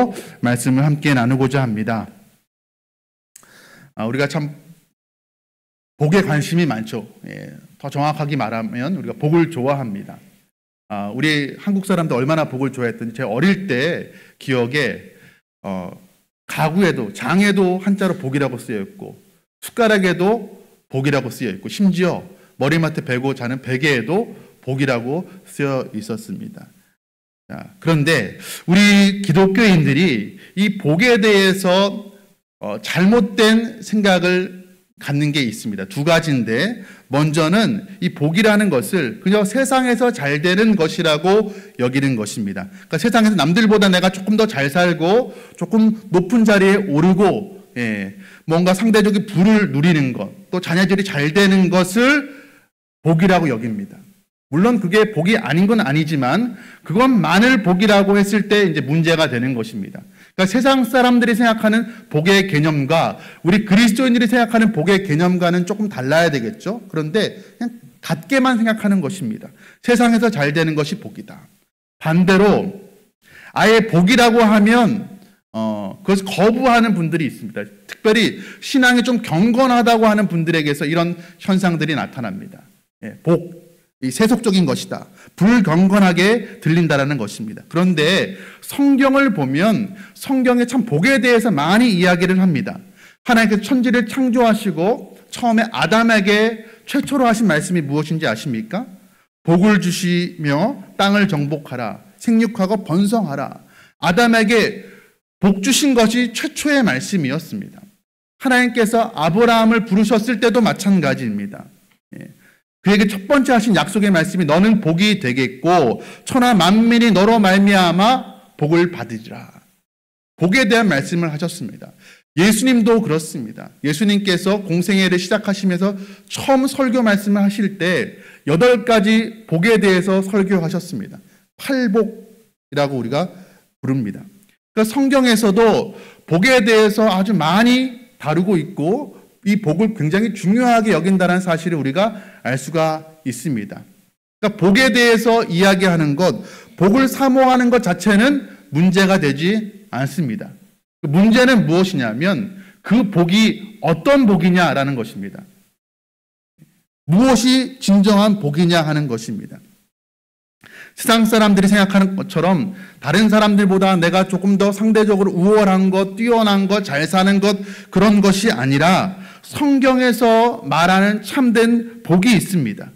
제목으로 말씀을 함께 나누고자 합니다. 우리가 참 복에 관심이 많죠. 더 정확하게 말하면 우리가 복을 좋아합니다. 우리 한국 사람들 얼마나 복을 좋아했던지 제 어릴 때 기억에 가구에도 장에도 한자로 복이라고 쓰여 있고 숟가락에도 복이라고 쓰여 있고 심지어 머리맡에 베고 자는 베개에도 복이라고 쓰여 있었습니다. 그런데 우리 기독교인들이 이 복에 대해서 잘못된 생각을 갖는 게 있습니다. 두 가지인데 먼저는 이 복이라는 것을 그저 세상에서 잘 되는 것이라고 여기는 것입니다. 그러니까 세상에서 남들보다 내가 조금 더 잘 살고 조금 높은 자리에 오르고 뭔가 상대적인 부를 누리는 것, 또 자녀들이 잘 되는 것을 복이라고 여깁니다. 물론 그게 복이 아닌 건 아니지만 그것만을 복이라고 했을 때 이제 문제가 되는 것입니다. 그러니까 세상 사람들이 생각하는 복의 개념과 우리 그리스도인들이 생각하는 복의 개념과는 조금 달라야 되겠죠. 그런데 그냥 같게만 생각하는 것입니다. 세상에서 잘 되는 것이 복이다. 반대로 아예 복이라고 하면 그것을 거부하는 분들이 있습니다. 특별히 신앙이 좀 경건하다고 하는 분들에게서 이런 현상들이 나타납니다. 복, 이 세속적인 것이다. 불경건하게 들린다라는 것입니다. 그런데 성경을 보면 성경에 참 복에 대해서 많이 이야기를 합니다. 하나님께서 천지를 창조하시고 처음에 아담에게 최초로 하신 말씀이 무엇인지 아십니까? 복을 주시며 땅을 정복하라. 생육하고 번성하라. 아담에게 복 주신 것이 최초의 말씀이었습니다. 하나님께서 아브라함을 부르셨을 때도 마찬가지입니다. 그에게 첫 번째 하신 약속의 말씀이 너는 복이 되겠고 천하 만민이 너로 말미암아 복을 받으리라. 복에 대한 말씀을 하셨습니다. 예수님도 그렇습니다. 예수님께서 공생애를 시작하시면서 처음 설교 말씀을 하실 때 8가지 복에 대해서 설교하셨습니다. 팔복이라고 우리가 부릅니다. 그러니까 성경에서도 복에 대해서 아주 많이 다루고 있고 이 복을 굉장히 중요하게 여긴다는 사실을 우리가 알 수가 있습니다. 그러니까 복에 대해서 이야기하는 것, 복을 사모하는 것 자체는 문제가 되지 않습니다. 문제는 무엇이냐면 그 복이 어떤 복이냐라는 것입니다. 무엇이 진정한 복이냐 하는 것입니다. 세상 사람들이 생각하는 것처럼 다른 사람들보다 내가 조금 더 상대적으로 우월한 것, 뛰어난 것, 잘 사는 것 그런 것이 아니라 성경에서 말하는 참된 복이 있습니다.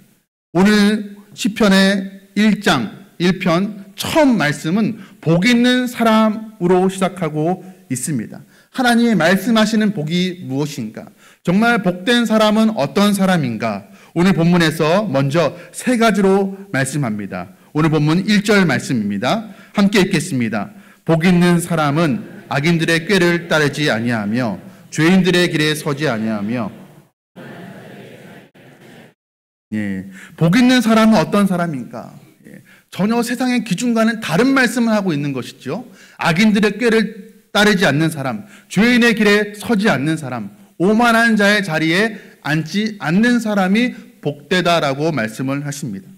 오늘 시편의 1장 1편 처음 말씀은 복 있는 사람으로 시작하고 있습니다. 하나님이 말씀하시는 복이 무엇인가? 정말 복된 사람은 어떤 사람인가? 오늘 본문에서 먼저 3가지로 말씀합니다. 오늘 본문 1절 말씀입니다. 함께 읽겠습니다. 복 있는 사람은 악인들의 꾀를 따르지 아니하며 죄인들의 길에 서지 아니하며. 복 있는 사람은 어떤 사람인가? 전혀 세상의 기준과는 다른 말씀을 하고 있는 것이죠. 악인들의 꾀를 따르지 않는 사람, 죄인의 길에 서지 않는 사람, 오만한 자의 자리에 앉지 않는 사람이 복되다라고 말씀을 하십니다.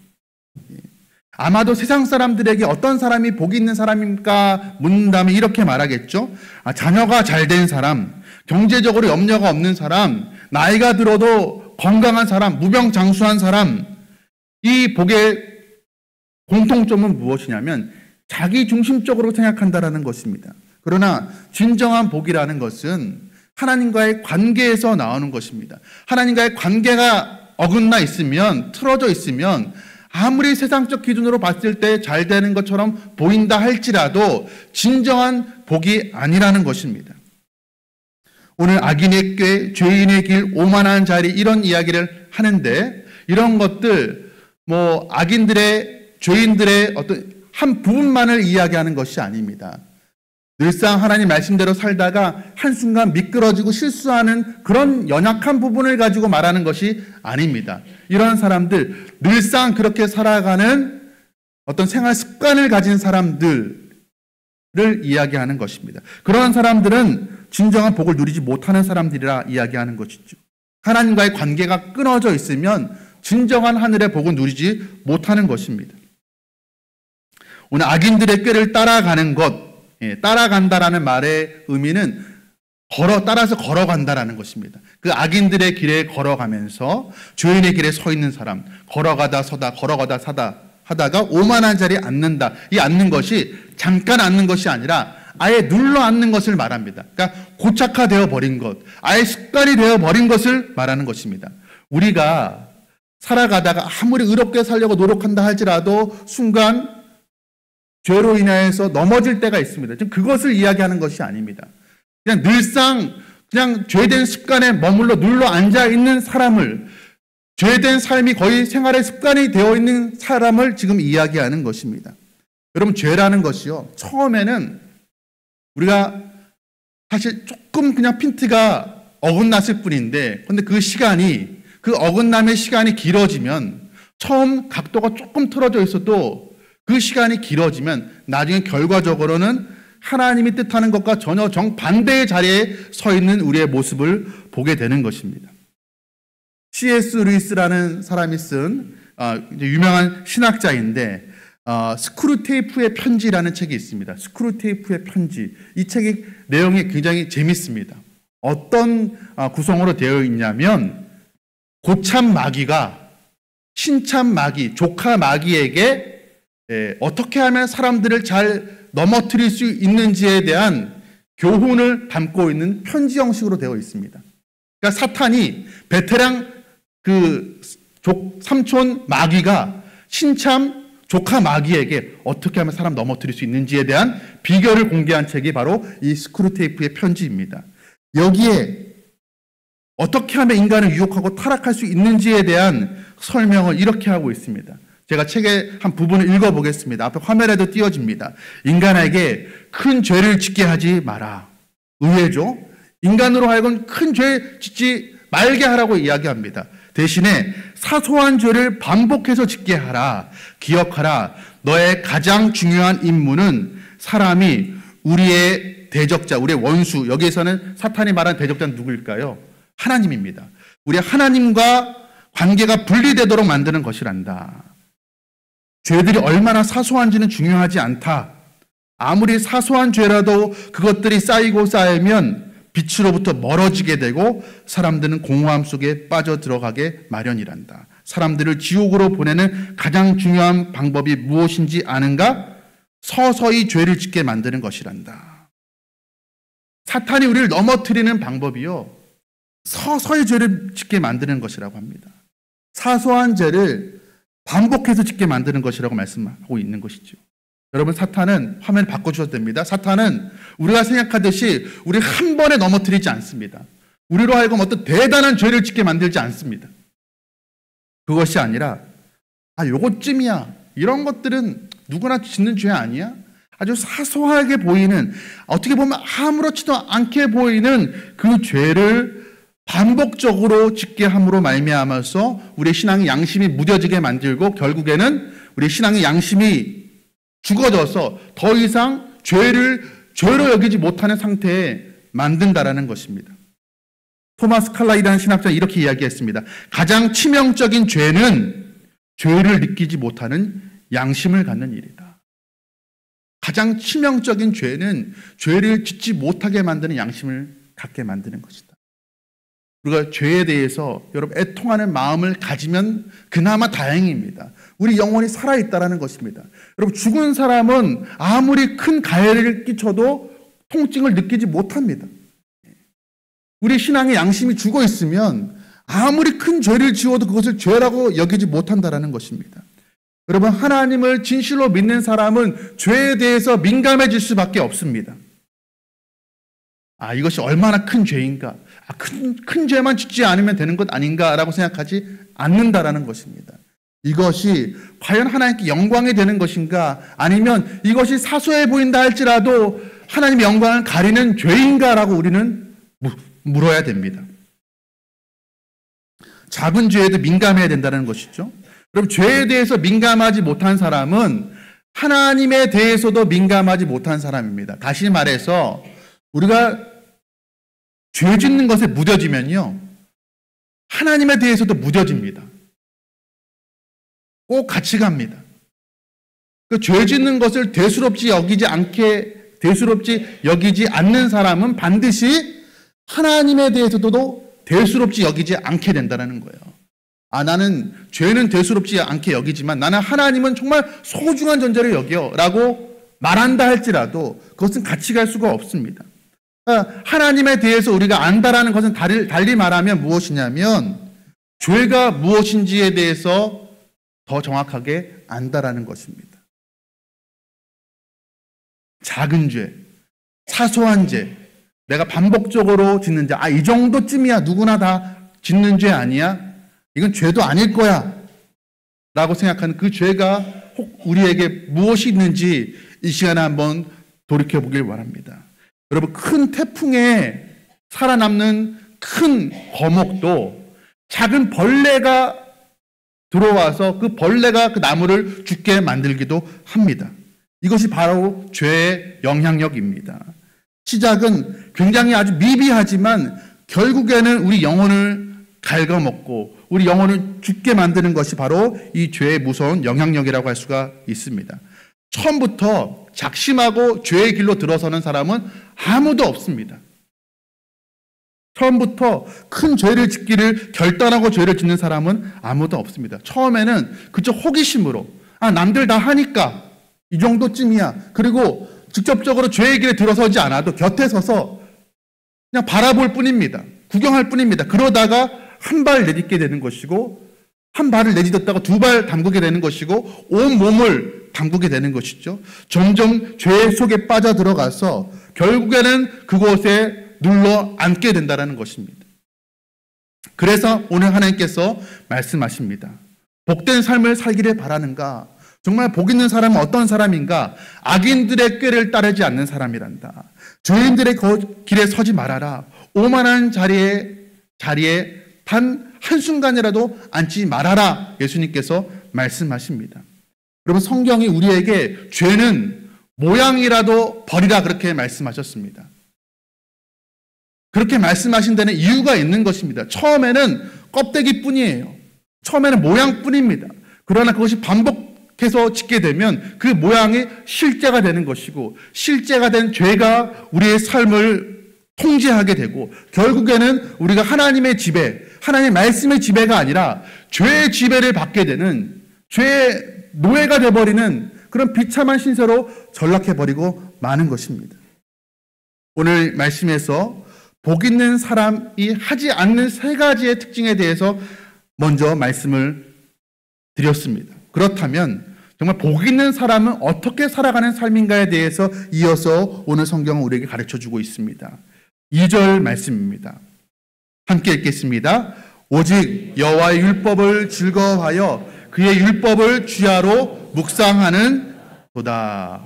아마도 세상 사람들에게 어떤 사람이 복이 있는 사람입니까? 묻는다면 이렇게 말하겠죠. 자녀가 잘된 사람, 경제적으로 염려가 없는 사람, 나이가 들어도 건강한 사람, 무병장수한 사람. 이 복의 공통점은 무엇이냐면 자기 중심적으로 생각한다라는 것입니다. 그러나 진정한 복이라는 것은 하나님과의 관계에서 나오는 것입니다. 하나님과의 관계가 어긋나 있으면, 틀어져 있으면 아무리 세상적 기준으로 봤을 때 잘 되는 것처럼 보인다 할지라도 진정한 복이 아니라는 것입니다. 오늘 악인의 꾀, 죄인의 길, 오만한 자리 이런 이야기를 하는데 이런 것들 악인들의, 죄인들의 어떤 한 부분만을 이야기하는 것이 아닙니다. 늘상 하나님 말씀대로 살다가 한순간 미끄러지고 실수하는 그런 연약한 부분을 가지고 말하는 것이 아닙니다. 이런 사람들, 늘상 그렇게 살아가는 어떤 생활 습관을 가진 사람들을 이야기하는 것입니다. 그런 사람들은 진정한 복을 누리지 못하는 사람들이라 이야기하는 것이죠. 하나님과의 관계가 끊어져 있으면 진정한 하늘의 복을 누리지 못하는 것입니다. 오늘 악인들의 꾀를 따라가는 것, 따라간다라는 말의 의미는 따라서 걸어간다라는 것입니다. 그 악인들의 길에 걸어가면서 죄인의 길에 서 있는 사람, 걸어가다 서다, 걸어가다 사다 하다가 오만한 자리에 앉는다. 이 앉는 것이 잠깐 앉는 것이 아니라 아예 눌러 앉는 것을 말합니다. 그러니까 고착화되어 버린 것, 아예 습관이 되어 버린 것을 말하는 것입니다. 우리가 살아가다가 아무리 의롭게 살려고 노력한다 할지라도 순간 죄로 인하여서 넘어질 때가 있습니다. 지금 그것을 이야기하는 것이 아닙니다. 그냥 늘상 그냥 죄된 습관에 머물러 눌러 앉아 있는 사람을, 죄된 삶이 거의 생활의 습관이 되어 있는 사람을 지금 이야기하는 것입니다. 여러분, 죄라는 것이요, 처음에는 우리가 사실 조금 그냥 핀트가 어긋났을 뿐인데, 근데 그 어긋남의 시간이 길어지면, 처음 각도가 조금 틀어져 있어도 그 시간이 길어지면 나중에 결과적으로는 하나님이 뜻하는 것과 전혀 정반대의 자리에 서 있는 우리의 모습을 보게 되는 것입니다. C.S. 루이스라는 사람이 쓴 유명한 신학자인데, 스크루테이프의 편지라는 책이 있습니다. 스크루테이프의 편지. 이 책의 내용이 굉장히 재밌습니다. 어떤 구성으로 되어 있냐면, 고참 마귀가 신참 마귀, 조카 마귀에게 어떻게 하면 사람들을 잘 넘어뜨릴 수 있는지에 대한 교훈을 담고 있는 편지 형식으로 되어 있습니다. 그러니까 사탄이 베테랑 삼촌 마귀가 신참 조카 마귀에게 어떻게 하면 사람 넘어뜨릴 수 있는지에 대한 비결을 공개한 책이 바로 이 스크루테이프의 편지입니다. 여기에 어떻게 하면 인간을 유혹하고 타락할 수 있는지에 대한 설명을 이렇게 하고 있습니다. 제가 책의 한 부분을 읽어보겠습니다. 앞에 화면에도 띄워집니다. 인간에게 큰 죄를 짓게 하지 마라. 의외죠? 인간으로 하여금 큰 죄 짓지 말게 하라고 이야기합니다. 대신에 사소한 죄를 반복해서 짓게 하라. 기억하라. 너의 가장 중요한 임무는 사람이 우리의 대적자, 우리의 원수, 여기에서는 사탄이 말하는 대적자는 누구일까요? 하나님입니다. 우리 하나님과 관계가 분리되도록 만드는 것이란다. 죄들이 얼마나 사소한지는 중요하지 않다. 아무리 사소한 죄라도 그것들이 쌓이고 쌓이면 빛으로부터 멀어지게 되고 사람들은 공허함 속에 빠져들어가게 마련이란다. 사람들을 지옥으로 보내는 가장 중요한 방법이 무엇인지 아는가? 서서히 죄를 짓게 만드는 것이란다. 사탄이 우리를 넘어뜨리는 방법이요, 서서히 죄를 짓게 만드는 것이라고 합니다. 사소한 죄를 반복해서 짓게 만드는 것이라고 말씀하고 있는 것이죠. 여러분, 사탄은, 화면 바꿔주셔도 됩니다. 사탄은 우리가 생각하듯이 우리 한 번에 넘어뜨리지 않습니다. 우리로 하여금 어떤 대단한 죄를 짓게 만들지 않습니다. 그것이 아니라 요것쯤이야, 이런 것들은 누구나 짓는 죄 아니야? 아주 사소하게 보이는, 어떻게 보면 아무렇지도 않게 보이는 그 죄를 반복적으로 짓게 함으로 말미암아서 우리의 신앙의 양심이 무뎌지게 만들고 결국에는 우리의 신앙의 양심이 죽어져서 더 이상 죄를 죄로 여기지 못하는 상태에 만든다라는 것입니다. 토마스 칼라이라는 신학자는 이렇게 이야기했습니다. 가장 치명적인 죄는 죄를 느끼지 못하는 양심을 갖는 일이다. 가장 치명적인 죄는 죄를 짓지 못하게 만드는 양심을 갖게 만드는 것이다. 우리가 죄에 대해서 여러분 애통하는 마음을 가지면 그나마 다행입니다. 우리 영혼이 살아있다는 것입니다. 여러분, 죽은 사람은 아무리 큰 가해를 끼쳐도 통증을 느끼지 못합니다. 우리 신앙의 양심이 죽어 있으면 아무리 큰 죄를 지어도 그것을 죄라고 여기지 못한다는 것입니다. 여러분, 하나님을 진실로 믿는 사람은 죄에 대해서 민감해질 수밖에 없습니다. 이것이 얼마나 큰 죄인가, 큰 죄만 짓지 않으면 되는 것 아닌가라고 생각하지 않는다라는 것입니다. 이것이 과연 하나님께 영광이 되는 것인가, 아니면 이것이 사소해 보인다 할지라도 하나님의 영광을 가리는 죄인가라고 우리는 물어야 됩니다. 작은 죄에도 민감해야 된다는 것이죠. 그럼 죄에 대해서 민감하지 못한 사람은 하나님에 대해서도 민감하지 못한 사람입니다. 다시 말해서 우리가 죄 짓는 것에 무뎌지면요, 하나님에 대해서도 무뎌집니다. 꼭 같이 갑니다. 그 죄 짓는 것을 대수롭지 여기지 않게 대수롭지 여기지 않는 사람은 반드시 하나님에 대해서도 대수롭지 여기지 않게 된다는 거예요. 나는 죄는 대수롭지 않게 여기지만 나는 하나님은 정말 소중한 존재를 여겨 라고 말한다 할지라도 그것은 같이 갈 수가 없습니다. 하나님에 대해서 우리가 안다라는 것은 달리 말하면 무엇이냐면 죄가 무엇인지에 대해서 더 정확하게 안다라는 것입니다. 작은 죄, 사소한 죄, 내가 반복적으로 짓는 죄, 이 정도쯤이야 누구나 다 짓는 죄 아니야? 이건 죄도 아닐 거야 라고 생각하는 그 죄가 혹 우리에게 무엇이 있는지 이 시간에 한번 돌이켜보길 바랍니다. 여러분, 큰 태풍에 살아남는 큰 거목도 작은 벌레가 들어와서 그 벌레가 그 나무를 죽게 만들기도 합니다. 이것이 바로 죄의 영향력입니다. 시작은 굉장히 아주 미비하지만 결국에는 우리 영혼을 갉아먹고 우리 영혼을 죽게 만드는 것이 바로 이 죄의 무서운 영향력이라고 할 수가 있습니다. 처음부터 작심하고 죄의 길로 들어서는 사람은 아무도 없습니다. 처음부터 큰 죄를 짓기를 결단하고 죄를 짓는 사람은 아무도 없습니다. 처음에는 그저 호기심으로 남들 다 하니까 이 정도쯤이야. 그리고 직접적으로 죄의 길에 들어서지 않아도 곁에 서서 그냥 바라볼 뿐입니다. 구경할 뿐입니다. 그러다가 한 발 내딛게 되는 것이고 한 발을 내딛었다가 두 발 담그게 되는 것이고 온 몸을 담그게 되는 것이죠. 점점 죄 속에 빠져들어가서 결국에는 그곳에 눌러 앉게 된다는 것입니다. 그래서 오늘 하나님께서 말씀하십니다. 복된 삶을 살기를 바라는가? 정말 복 있는 사람은 어떤 사람인가? 악인들의 꾀를 따르지 않는 사람이란다. 죄인들의 길에 서지 말아라. 오만한 자리에 단 한순간이라도 앉지 말아라. 예수님께서 말씀하십니다. 여러분, 성경이 우리에게 죄는 모양이라도 버리라 그렇게 말씀하셨습니다. 그렇게 말씀하신 데는 이유가 있는 것입니다. 처음에는 껍데기뿐이에요. 처음에는 모양뿐입니다. 그러나 그것이 반복해서 짓게 되면 그 모양이 실제가 되는 것이고 실제가 된 죄가 우리의 삶을 통제하게 되고 결국에는 우리가 하나님의 지배, 하나님의 말씀의 지배가 아니라 죄의 지배를 받게 되는 죄의 노예가 되어버리는 그런 비참한 신세로 전락해버리고 마는 것입니다. 오늘 말씀에서 복 있는 사람이 하지 않는 세 가지의 특징에 대해서 먼저 말씀을 드렸습니다. 그렇다면 정말 복 있는 사람은 어떻게 살아가는 삶인가에 대해서 이어서 오늘 성경은 우리에게 가르쳐주고 있습니다. 2절 말씀입니다. 함께 읽겠습니다. 오직 여호와의 율법을 즐거워하여 그의 율법을 주야로 묵상하는 도다.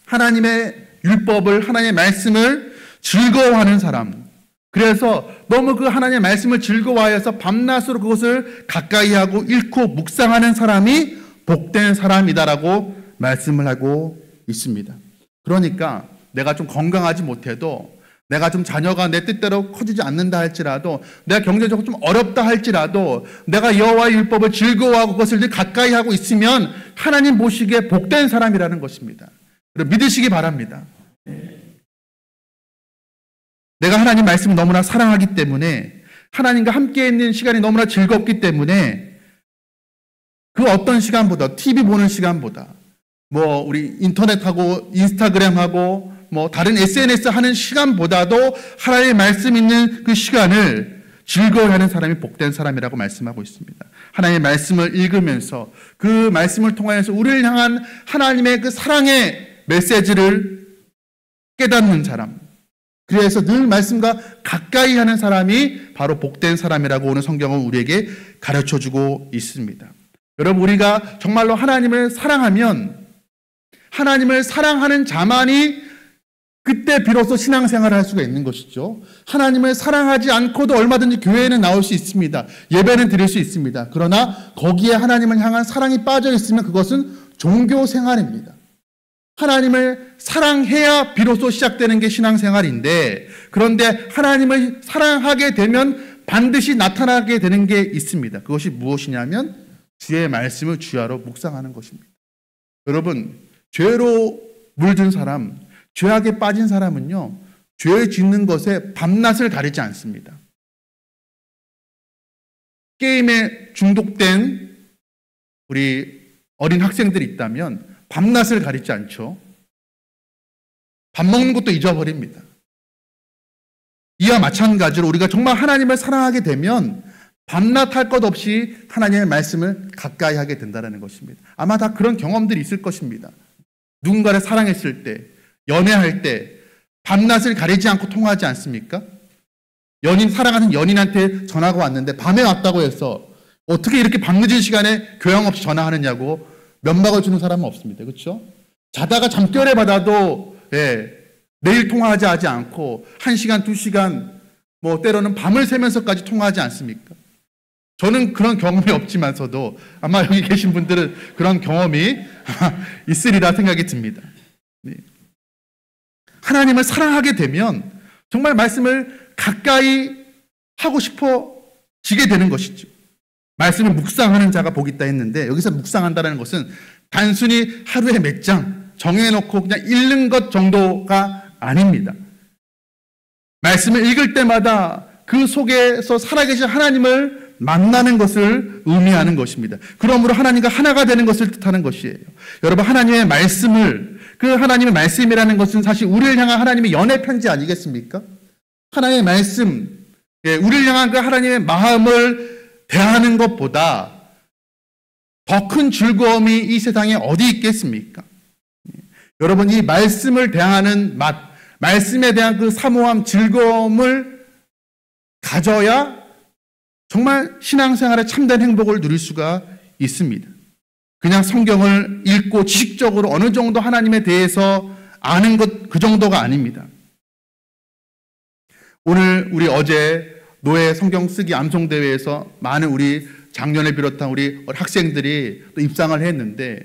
하나님의 율법을, 하나님의 말씀을 즐거워하는 사람. 그래서 너무 그 하나님의 말씀을 즐거워하여서 밤낮으로 그것을 가까이 하고 읽고 묵상하는 사람이 복된 사람이다라고 말씀을 하고 있습니다. 그러니까 내가 좀 건강하지 못해도, 내가 좀 자녀가 내 뜻대로 커지지 않는다 할지라도, 내가 경제적으로 좀 어렵다 할지라도 내가 여호와의 율법을 즐거워하고 그것을 늘 가까이 하고 있으면 하나님 보시기에 복된 사람이라는 것입니다. 믿으시기 바랍니다. 내가 하나님 말씀을 너무나 사랑하기 때문에, 하나님과 함께 있는 시간이 너무나 즐겁기 때문에 그 어떤 시간보다, TV 보는 시간보다, 우리 인터넷하고 인스타그램하고 다른 SNS 하는 시간보다도 하나님의 말씀 있는 그 시간을 즐거워하는 사람이 복된 사람이라고 말씀하고 있습니다. 하나님의 말씀을 읽으면서 그 말씀을 통하여서 우리를 향한 하나님의 그 사랑의 메시지를 깨닫는 사람, 그래서 늘 말씀과 가까이 하는 사람이 바로 복된 사람이라고 오늘 성경은 우리에게 가르쳐주고 있습니다. 여러분, 우리가 정말로 하나님을 사랑하면 하나님을 사랑하는 자만이 그때 비로소 신앙생활을 할 수가 있는 것이죠. 하나님을 사랑하지 않고도 얼마든지 교회에는 나올 수 있습니다. 예배는 드릴 수 있습니다. 그러나 거기에 하나님을 향한 사랑이 빠져 있으면 그것은 종교생활입니다. 하나님을 사랑해야 비로소 시작되는 게 신앙생활인데, 그런데 하나님을 사랑하게 되면 반드시 나타나게 되는 게 있습니다. 그것이 무엇이냐면 주의 말씀을 주야로 묵상하는 것입니다. 여러분, 죄로 물든 사람, 죄악에 빠진 사람은요, 죄 짓는 것에 밤낮을 가리지 않습니다. 게임에 중독된 우리 어린 학생들이 있다면 밤낮을 가리지 않죠. 밥 먹는 것도 잊어버립니다. 이와 마찬가지로 우리가 정말 하나님을 사랑하게 되면 밤낮 할 것 없이 하나님의 말씀을 가까이 하게 된다는 것입니다. 아마 다 그런 경험들이 있을 것입니다. 누군가를 사랑했을 때, 연애할 때 밤낮을 가리지 않고 통화하지 않습니까? 사랑하는 연인한테 전화가 왔는데 밤에 왔다고 해서 어떻게 이렇게 밤늦은 시간에 교양 없이 전화하느냐고 면박을 주는 사람은 없습니다. 그렇죠? 자다가 잠결에 받아도 내일 통화하지 하지 않고 1시간, 2시간 뭐 때로는 밤을 새면서까지 통화하지 않습니까? 저는 그런 경험이 없지만서도 아마 여기 계신 분들은 그런 경험이 있으리라 생각이 듭니다. 하나님을 사랑하게 되면 정말 말씀을 가까이 하고 싶어지게 되는 것이죠. 말씀을 묵상하는 자가 복이 있다 했는데 여기서 묵상한다는 것은 단순히 하루에 몇 장 정해놓고 그냥 읽는 것 정도가 아닙니다. 말씀을 읽을 때마다 그 속에서 살아계신 하나님을 만나는 것을 의미하는 것입니다. 그러므로 하나님과 하나가 되는 것을 뜻하는 것이에요. 여러분, 하나님의 말씀을, 그 하나님의 말씀이라는 것은 사실 우리를 향한 하나님의 연애 편지 아니겠습니까? 하나님의 말씀, 우리를 향한 그 하나님의 마음을 대하는 것보다 더 큰 즐거움이 이 세상에 어디 있겠습니까? 여러분, 이 말씀을 대하는 맛, 말씀에 대한 그 사모함, 즐거움을 가져야 정말 신앙생활의 참된 행복을 누릴 수가 있습니다. 그냥 성경을 읽고 지식적으로 어느 정도 하나님에 대해서 아는 것, 그 정도가 아닙니다. 오늘 우리 어제 노예 성경 쓰기 암송대회에서 많은 우리 작년을 비롯한 우리 학생들이 또 입상을 했는데,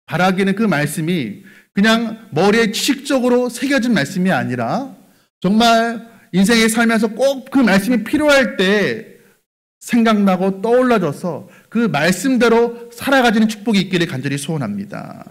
바라기는 그 말씀이 그냥 머리에 지식적으로 새겨진 말씀이 아니라 정말 인생에 살면서 꼭 그 말씀이 필요할 때 생각나고 떠올라져서 그 말씀대로 살아가지는 축복이 있기를 간절히 소원합니다.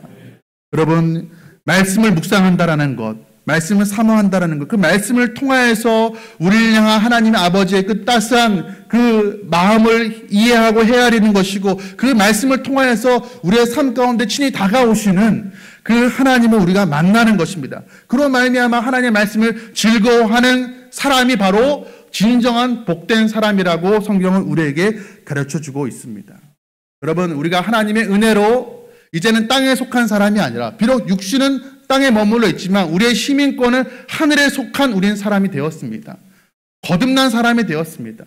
여러분, 말씀을 묵상한다라는 것, 말씀을 사모한다라는 것, 그 말씀을 통하여서 우리를 향한 하나님의 아버지의 그 따스한 그 마음을 이해하고 헤아리는 것이고, 그 말씀을 통하여서 우리의 삶 가운데 친히 다가오시는 그 하나님을 우리가 만나는 것입니다. 그로 말미암아 하나님의 말씀을 즐거워하는 사람이 바로 진정한 복된 사람이라고 성경은 우리에게 가르쳐주고 있습니다. 여러분, 우리가 하나님의 은혜로 이제는 땅에 속한 사람이 아니라, 비록 육신은 땅에 머물러 있지만 우리의 시민권은 하늘에 속한 우리는 사람이 되었습니다. 거듭난 사람이 되었습니다.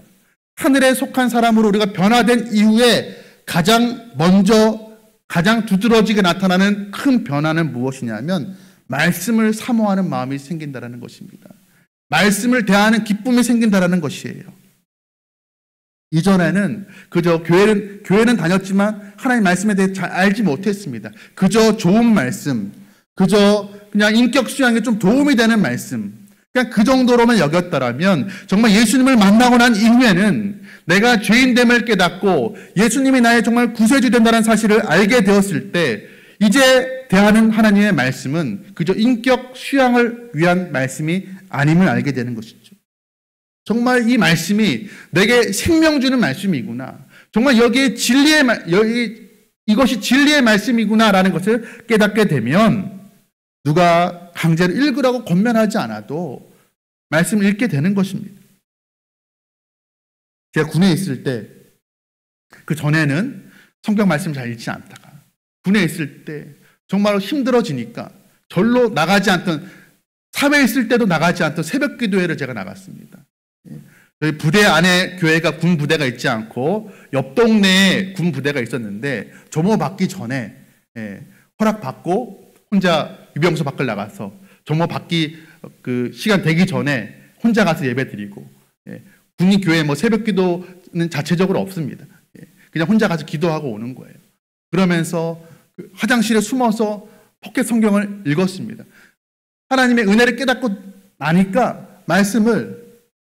하늘에 속한 사람으로 우리가 변화된 이후에 가장 먼저 가장 두드러지게 나타나는 큰 변화는 무엇이냐면 말씀을 사모하는 마음이 생긴다는 것입니다. 말씀을 대하는 기쁨이 생긴다는 것이에요. 이전에는 그저 교회는 다녔지만 하나님 말씀에 대해 잘 알지 못했습니다. 그저 좋은 말씀, 그저 그냥 인격 수양에 좀 도움이 되는 말씀, 그냥 그 정도로만 여겼다라면 정말 예수님을 만나고 난 이후에는 내가 죄인됨을 깨닫고 예수님이 나의 정말 구세주 된다는 사실을 알게 되었을 때 이제 대하는 하나님의 말씀은 그저 인격 수양을 위한 말씀이 아님을 알게 되는 것이죠. 정말 이 말씀이 내게 생명 주는 말씀이구나. 정말 이것이 진리의 말씀이구나라는 것을 깨닫게 되면 누가 강제로 읽으라고 권면하지 않아도 말씀을 읽게 되는 것입니다. 제가 군에 있을 때, 그 전에는 성경 말씀 잘 읽지 않다가 군에 있을 때 정말로 힘들어지니까 절로 나가지 않던, 사회에 있을 때도 나가지 않던 새벽 기도회를 제가 나갔습니다. 저희 부대 안에 교회가 군 부대가 있지 않고 옆 동네에 군 부대가 있었는데 조모 받기 전에 허락받고 혼자 유병소 밖을 나가서 조모 받기 그 시간 되기 전에 혼자 가서 예배 드리고, 군인 교회 뭐 새벽 기도는 자체적으로 없습니다. 그냥 혼자 가서 기도하고 오는 거예요. 그러면서 그 화장실에 숨어서 포켓 성경을 읽었습니다. 하나님의 은혜를 깨닫고 나니까 말씀을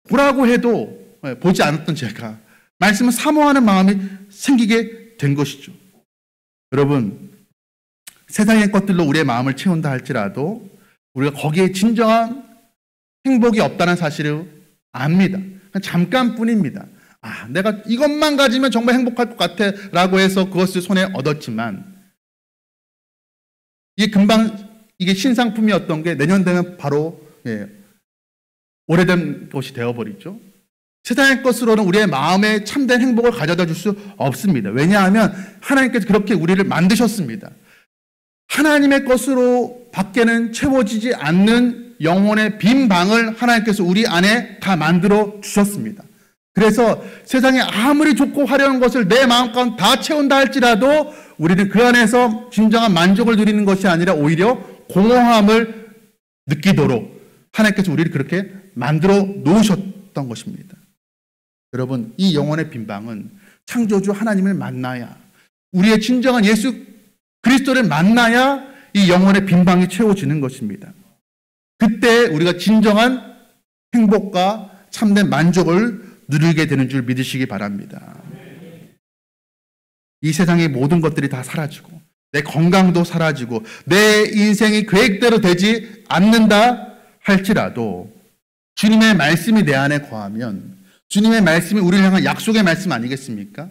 보라고 해도 보지 않았던 제가 말씀을 사모하는 마음이 생기게 된 것이죠. 여러분, 세상의 것들로 우리의 마음을 채운다 할지라도 우리가 거기에 진정한 행복이 없다는 사실을 압니다. 잠깐뿐입니다. 내가 이것만 가지면 정말 행복할 것 같아 라고 해서 그것을 손에 얻었지만 이게 금방 이게 신상품이었던 게 내년 되면 바로 오래된 것이 되어버리죠. 세상의 것으로는 우리의 마음에 참된 행복을 가져다 줄 수 없습니다. 왜냐하면 하나님께서 그렇게 우리를 만드셨습니다. 하나님의 것으로 밖에는 채워지지 않는 영혼의 빈 방을 하나님께서 우리 안에 다 만들어 주셨습니다. 그래서 세상에 아무리 좋고 화려한 것을 내 마음 가운데 다 채운다 할지라도 우리는 그 안에서 진정한 만족을 누리는 것이 아니라 오히려 공허함을 느끼도록 하나님께서 우리를 그렇게 만들어 놓으셨던 것입니다. 여러분, 이 영혼의 빈방은 창조주 하나님을 만나야, 우리의 진정한 예수 그리스도를 만나야 이 영혼의 빈방이 채워지는 것입니다. 그때 우리가 진정한 행복과 참된 만족을 누리게 되는 줄 믿으시기 바랍니다. 이 세상의 모든 것들이 다 사라지고 내 건강도 사라지고 내 인생이 계획대로 되지 않는다 할지라도 주님의 말씀이 내 안에 거하면, 주님의 말씀이 우리를 향한 약속의 말씀 아니겠습니까?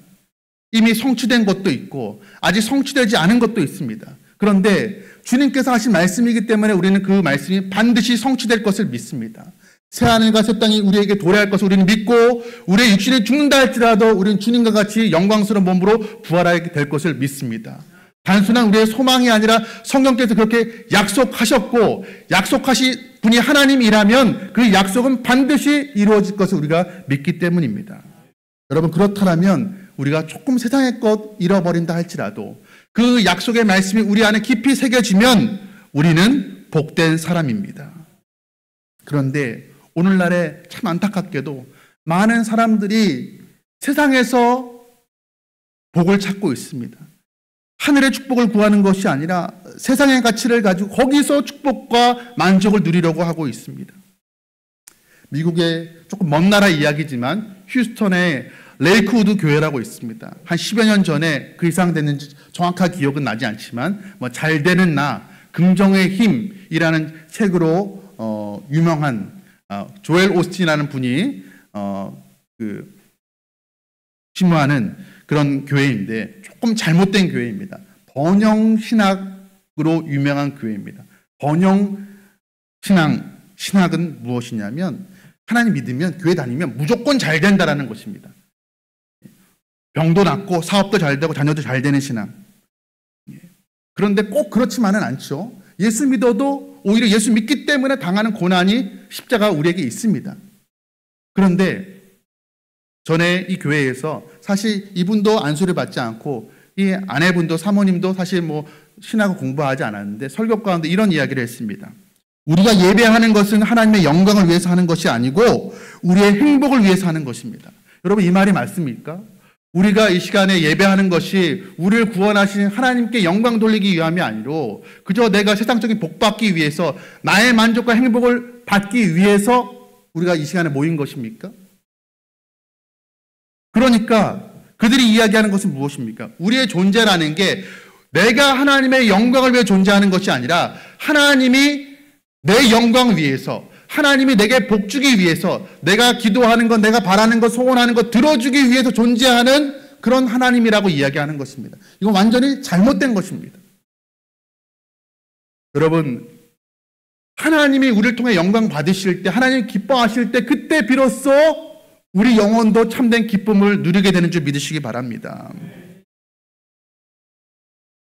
이미 성취된 것도 있고 아직 성취되지 않은 것도 있습니다. 그런데 주님께서 하신 말씀이기 때문에 우리는 그 말씀이 반드시 성취될 것을 믿습니다. 새하늘과 새 땅이 우리에게 도래할 것을 우리는 믿고 우리의 육신이 죽는다 할지라도 우리는 주님과 같이 영광스러운 몸으로 부활하게 될 것을 믿습니다. 단순한 우리의 소망이 아니라 성경께서 그렇게 약속하셨고 약속하신 분이 하나님이라면 그 약속은 반드시 이루어질 것을 우리가 믿기 때문입니다. 여러분, 그렇다면 우리가 조금 세상의 것 잃어버린다 할지라도 그 약속의 말씀이 우리 안에 깊이 새겨지면 우리는 복된 사람입니다. 그런데 오늘날에 참 안타깝게도 많은 사람들이 세상에서 복을 찾고 있습니다. 하늘의 축복을 구하는 것이 아니라 세상의 가치를 가지고 거기서 축복과 만족을 누리려고 하고 있습니다. 미국의 조금 먼 나라 이야기지만 휴스턴에 레이크우드 교회라고 있습니다. 한 10여 년 전에 그 이상 됐는지 정확한 기억은 나지 않지만 잘 되는 나, 긍정의 힘이라는 책으로 유명한 조엘 오스틴이라는 분이 심무하는 그런 교회인데 조금 잘못된 교회입니다. 번영신학으로 유명한 교회입니다. 번영신학은 무엇이냐면 하나님 믿으면 교회 다니면 무조건 잘 된다라는 것입니다. 병도 낫고 사업도 잘 되고 자녀도 잘 되는 신앙. 그런데 꼭 그렇지만은 않죠. 예수 믿어도 오히려 예수 믿기 때문에 당하는 고난이 십자가 우리에게 있습니다. 그런데 전에 이 교회에서 사실 이분도 안수를 받지 않고 이 아내분도 사모님도 사실 신학을 공부하지 않았는데 설교 가운데 이런 이야기를 했습니다. 우리가 예배하는 것은 하나님의 영광을 위해서 하는 것이 아니고 우리의 행복을 위해서 하는 것입니다. 여러분, 이 말이 맞습니까? 우리가 이 시간에 예배하는 것이 우리를 구원하신 하나님께 영광 돌리기 위함이 아니로 그저 내가 세상적인 복 받기 위해서 나의 만족과 행복을 받기 위해서 우리가 이 시간에 모인 것입니까? 그러니까 그들이 이야기하는 것은 무엇입니까? 우리의 존재라는 게 내가 하나님의 영광을 위해 존재하는 것이 아니라 하나님이 내 영광 위해서, 하나님이 내게 복 주기 위해서, 내가 기도하는 것, 내가 바라는 것, 소원하는 것 들어주기 위해서 존재하는 그런 하나님이라고 이야기하는 것입니다. 이건 완전히 잘못된 것입니다. 여러분, 하나님이 우리를 통해 영광 받으실 때, 하나님 기뻐하실 때 그때 비로소 우리 영혼도 참된 기쁨을 누리게 되는 줄 믿으시기 바랍니다.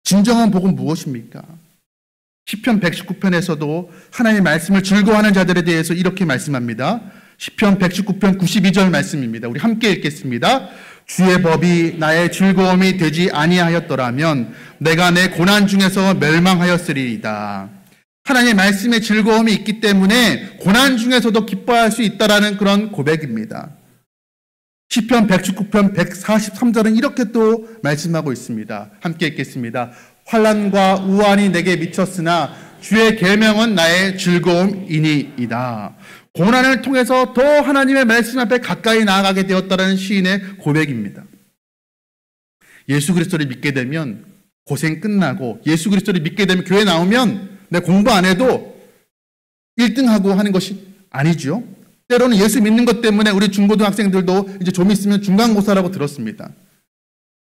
진정한 복은 무엇입니까? 시편 119편에서도 하나님의 말씀을 즐거워하는 자들에 대해서 이렇게 말씀합니다. 시편 119편 92절 말씀입니다. 우리 함께 읽겠습니다. 주의 법이 나의 즐거움이 되지 아니하였더라면 내가 내 고난 중에서 멸망하였으리이다. 하나님의 말씀에 즐거움이 있기 때문에 고난 중에서도 기뻐할 수 있다라는 그런 고백입니다. 시편 119편 143절은 이렇게 또 말씀하고 있습니다. 함께 읽겠습니다. 환난과 우환이 내게 미쳤으나 주의 계명은 나의 즐거움이니이다. 고난을 통해서 더 하나님의 말씀 앞에 가까이 나아가게 되었다는 시인의 고백입니다. 예수 그리스도를 믿게 되면 고생 끝나고 예수 그리스도를 믿게 되면 교회 나오면 내 공부 안 해도 1등하고 하는 것이 아니죠. 때로는 예수 믿는 것 때문에 우리 중고등학생들도 이제 좀 있으면 중간고사라고 들었습니다.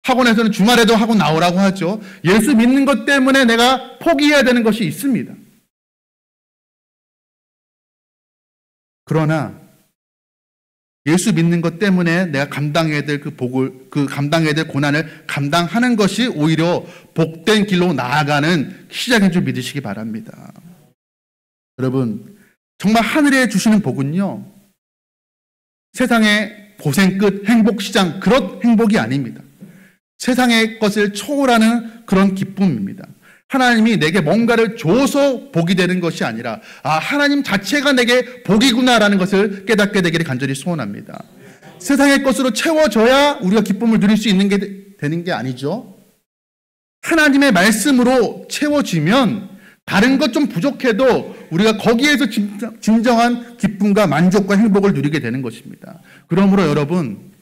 학원에서는 주말에도 학원 나오라고 하죠. 예수 믿는 것 때문에 내가 포기해야 되는 것이 있습니다. 그러나 예수 믿는 것 때문에 내가 감당해야 될 감당해야 될 고난을 감당하는 것이 오히려 복된 길로 나아가는 시작인 줄 믿으시기 바랍니다. 여러분, 정말 하늘에 주시는 복은요, 세상의 고생 끝 행복 시장, 그런 행복이 아닙니다. 세상의 것을 초월하는 그런 기쁨입니다. 하나님이 내게 뭔가를 줘서 복이 되는 것이 아니라 하나님 자체가 내게 복이구나라는 것을 깨닫게 되기를 간절히 소원합니다. 세상의 것으로 채워져야 우리가 기쁨을 누릴 수 있는 게 되는 게 아니죠. 하나님의 말씀으로 채워지면 다른 것 좀 부족해도 우리가 거기에서 진정한 기쁨과 만족과 행복을 누리게 되는 것입니다. 그러므로 여러분,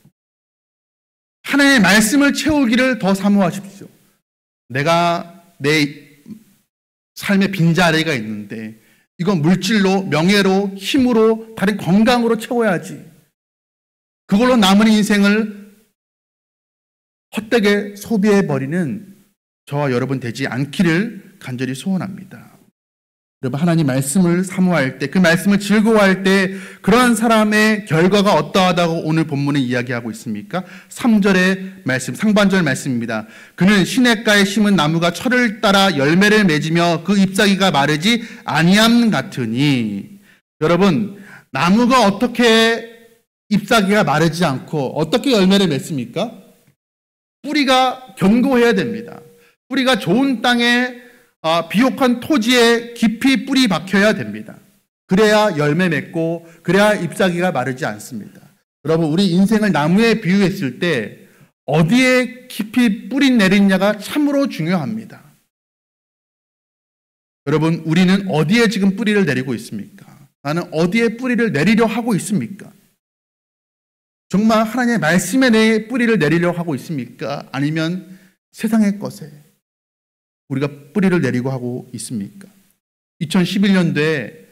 하나님의 말씀을 채우기를 더 사모하십시오. 내가 내 삶의 빈자리가 있는데 이건 물질로, 명예로, 힘으로, 다른 건강으로 채워야지. 그걸로 남은 인생을 헛되게 소비해버리는 저와 여러분 되지 않기를 간절히 소원합니다. 여러분, 하나님 말씀을 사모할 때, 그 말씀을 즐거워할 때 그러한 사람의 결과가 어떠하다고 오늘 본문은 이야기하고 있습니까? 3절의 말씀, 상반절 말씀입니다. 그는 시냇가에 심은 나무가 철을 따라 열매를 맺으며 그 잎사귀가 마르지 아니함 같으니. 여러분, 나무가 어떻게 잎사귀가 마르지 않고 어떻게 열매를 맺습니까? 뿌리가 견고해야 됩니다. 뿌리가 좋은 땅에 비옥한 토지에 깊이 뿌리 박혀야 됩니다. 그래야 열매 맺고 그래야 잎사귀가 마르지 않습니다. 여러분, 우리 인생을 나무에 비유했을 때 어디에 깊이 뿌리 내리냐가 참으로 중요합니다. 여러분, 우리는 어디에 지금 뿌리를 내리고 있습니까? 나는 어디에 뿌리를 내리려 하고 있습니까? 정말 하나님의 말씀에 내 뿌리를 내리려 하고 있습니까? 아니면 세상의 것에 우리가 뿌리를 내리고 하고 있습니까? 2011년도에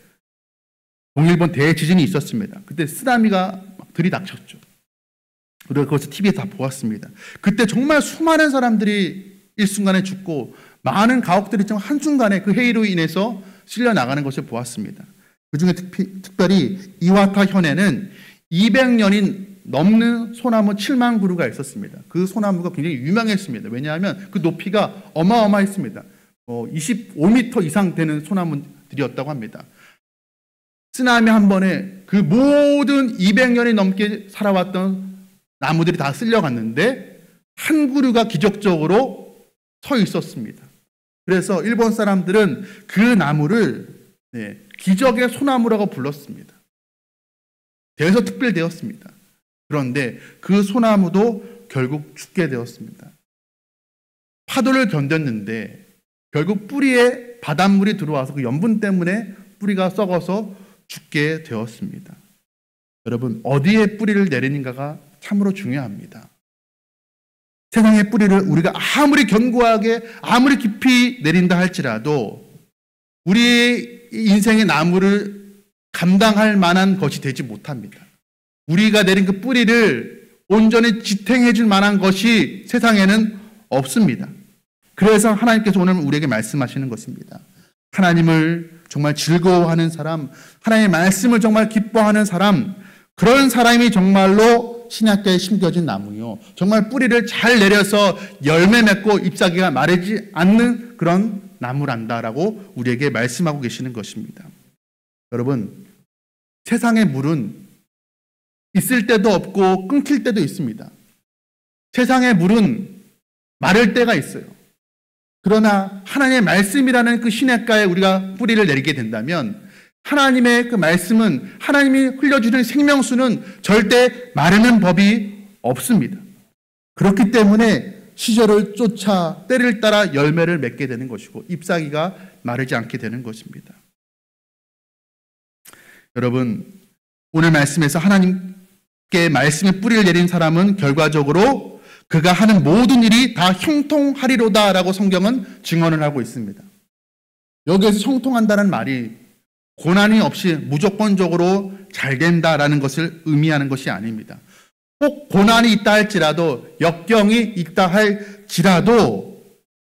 동일본 대지진이 있었습니다. 그때 쓰나미가 막 들이닥쳤죠. 우리가 그것을 TV에 다 보았습니다. 그때 정말 수많은 사람들이 일순간에 죽고 많은 가옥들이 좀 한순간에 그 해이로 인해서 실려 나가는 것을 보았습니다. 그중에 특별히 이와타 현에는 200년이 넘는 소나무 7만 그루가 있었습니다. 그 소나무가 굉장히 유명했습니다. 왜냐하면 그 높이가 어마어마했습니다. 25m 이상 되는 소나무들이었다고 합니다. 쓰나미 한 번에 그 모든 200년이 넘게 살아왔던 나무들이 다 쓸려갔는데 한 그루가 기적적으로 서 있었습니다. 그래서 일본 사람들은 그 나무를 기적의 소나무라고 불렀습니다. 대서특필되었습니다. 그런데 그 소나무도 결국 죽게 되었습니다. 파도를 견뎠는데 결국 뿌리에 바닷물이 들어와서 그 염분 때문에 뿌리가 썩어서 죽게 되었습니다. 여러분, 어디에 뿌리를 내리는가가 참으로 중요합니다. 세상의 뿌리를 우리가 아무리 견고하게 아무리 깊이 내린다 할지라도 우리의 인생의 나무를 감당할 만한 것이 되지 못합니다. 우리가 내린 그 뿌리를 온전히 지탱해 줄 만한 것이 세상에는 없습니다. 그래서 하나님께서 오늘 우리에게 말씀하시는 것입니다. 하나님을 정말 즐거워하는 사람, 하나님의 말씀을 정말 기뻐하는 사람, 그런 사람이 정말로 신약가에 심겨진 나무요, 정말 뿌리를 잘 내려서 열매 맺고 잎사귀가 마르지 않는 그런 나무란다라고 우리에게 말씀하고 계시는 것입니다. 여러분, 세상의 물은 있을 때도 없고 끊길 때도 있습니다. 세상의 물은 마를 때가 있어요. 그러나 하나님의 말씀이라는 그 시냇가에 우리가 뿌리를 내리게 된다면 하나님의 그 말씀은, 하나님이 흘려주는 생명수는 절대 마르는 법이 없습니다. 그렇기 때문에 시절을 쫓아 때를 따라 열매를 맺게 되는 것이고 잎사귀가 마르지 않게 되는 것입니다. 여러분, 오늘 말씀에서 하나님께 말씀의 뿌리를 내린 사람은 결과적으로 그가 하는 모든 일이 다 형통하리로다라고 성경은 증언을 하고 있습니다. 여기에서 형통한다는 말이 고난이 없이 무조건적으로 잘 된다라는 것을 의미하는 것이 아닙니다. 꼭 고난이 있다 할지라도, 역경이 있다 할지라도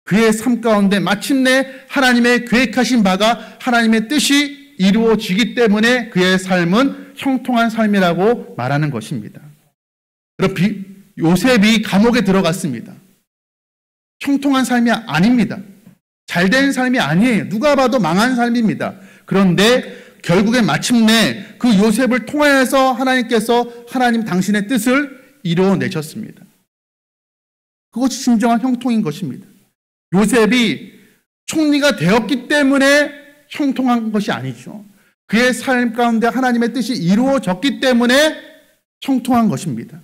그의 삶 가운데 마침내 하나님의 계획하신 바가, 하나님의 뜻이 이루어지기 때문에 그의 삶은 형통한 삶이라고 말하는 것입니다. 요셉이 감옥에 들어갔습니다. 형통한 삶이 아닙니다. 잘된 삶이 아니에요. 누가 봐도 망한 삶입니다. 그런데 결국에 마침내 그 요셉을 통하여서 하나님 당신의 뜻을 이루어내셨습니다. 그것이 진정한 형통인 것입니다. 요셉이 총리가 되었기 때문에 형통한 것이 아니죠. 그의 삶 가운데 하나님의 뜻이 이루어졌기 때문에 형통한 것입니다.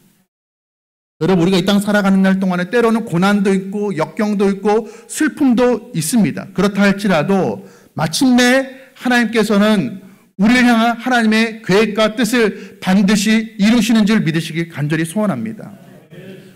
여러분, 우리가 이 땅 살아가는 날 동안에 때로는 고난도 있고 역경도 있고 슬픔도 있습니다. 그렇다 할지라도 마침내 하나님께서는 우리를 향한 하나님의 계획과 뜻을 반드시 이루시는 줄 믿으시길 간절히 소원합니다.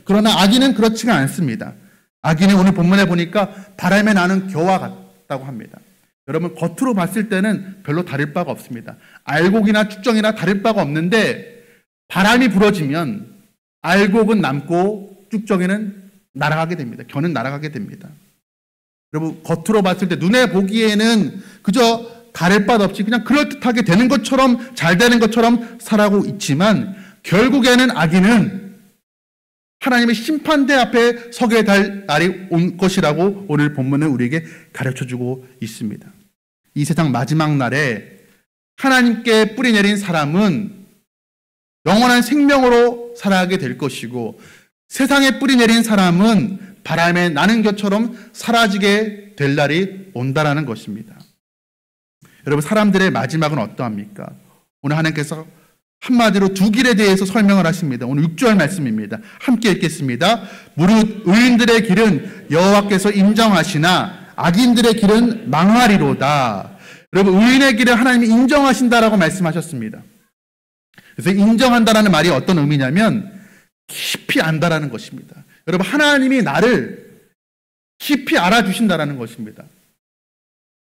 그러나 악인은 그렇지가 않습니다. 악인은 오늘 본문에 보니까 바람에 나는 겨와 같다고 합니다. 여러분, 겉으로 봤을 때는 별로 다를 바가 없습니다. 알곡이나 쭉정이나 다를 바가 없는데 바람이 불어지면 알곡은 남고 쭉정이는 날아가게 됩니다. 겨는 날아가게 됩니다. 여러분, 겉으로 봤을 때 눈에 보기에는 그저 다를 바 없이 그냥 그럴듯하게 되는 것처럼, 잘 되는 것처럼 살아가고 있지만 결국에는 악인은 하나님의 심판대 앞에 서게 될 날이 올 것이라고 오늘 본문은 우리에게 가르쳐주고 있습니다. 이 세상 마지막 날에 하나님께 뿌리 내린 사람은 영원한 생명으로 살아가게 될 것이고, 세상에 뿌리 내린 사람은 바람에 나는 것처럼 사라지게 될 날이 온다라는 것입니다. 여러분, 사람들의 마지막은 어떠합니까? 오늘 하나님께서 한마디로 두 길에 대해서 설명을 하십니다. 오늘 6절 말씀입니다. 함께 읽겠습니다. 무릇 의인들의 길은 여호와께서 인정하시나 악인들의 길은 망하리로다. 여러분, 의인의 길을 하나님이 인정하신다라고 말씀하셨습니다. 그래서 인정한다라는 말이 어떤 의미냐면 깊이 안다라는 것입니다. 여러분, 하나님이 나를 깊이 알아주신다라는 것입니다.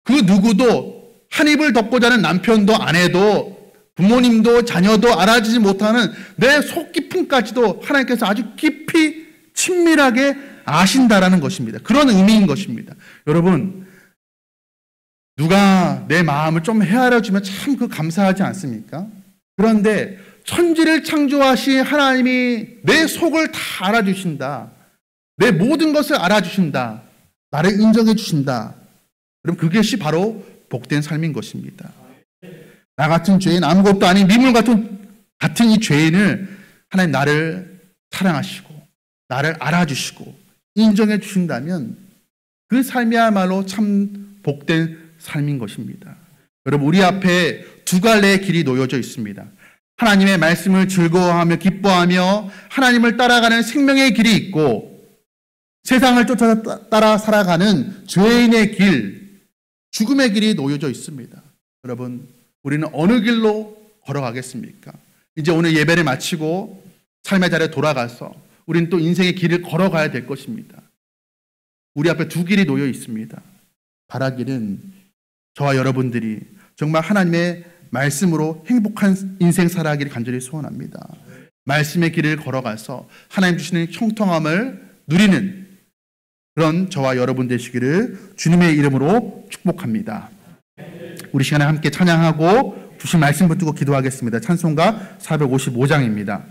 그 누구도, 한 입을 덮고 자는 남편도 아내도 부모님도 자녀도 알아주지 못하는 내 속 깊음까지도 하나님께서 아주 깊이 친밀하게 아신다라는 것입니다. 그런 의미인 것입니다. 여러분, 누가 내 마음을 좀 헤아려주면 참 그 감사하지 않습니까? 그런데 천지를 창조하신 하나님이 내 속을 다 알아주신다. 내 모든 것을 알아주신다. 나를 인정해 주신다. 그럼 그것이 바로 복된 삶인 것입니다. 나 같은 죄인, 아무것도 아닌 미물 같은 이 죄인을 하나님 나를 사랑하시고 나를 알아주시고 인정해 주신다면 그 삶이야말로 참 복된 삶인 것입니다. 여러분, 우리 앞에 두 갈래의 길이 놓여져 있습니다. 하나님의 말씀을 즐거워하며 기뻐하며 하나님을 따라가는 생명의 길이 있고, 세상을 쫓아 따라 살아가는 죄인의 길, 죽음의 길이 놓여져 있습니다. 여러분, 우리는 어느 길로 걸어가겠습니까? 이제 오늘 예배를 마치고 삶의 자리에 돌아가서 우리는 또 인생의 길을 걸어가야 될 것입니다. 우리 앞에 두 길이 놓여 있습니다. 바라기는 저와 여러분들이 정말 하나님의 말씀으로 행복한 인생 살아가기를 간절히 소원합니다. 말씀의 길을 걸어가서 하나님 주시는 형통함을 누리는 그런 저와 여러분 되시기를 주님의 이름으로 축복합니다. 우리 시간에 함께 찬양하고 주신 말씀 붙들고 기도하겠습니다. 찬송가 455장입니다.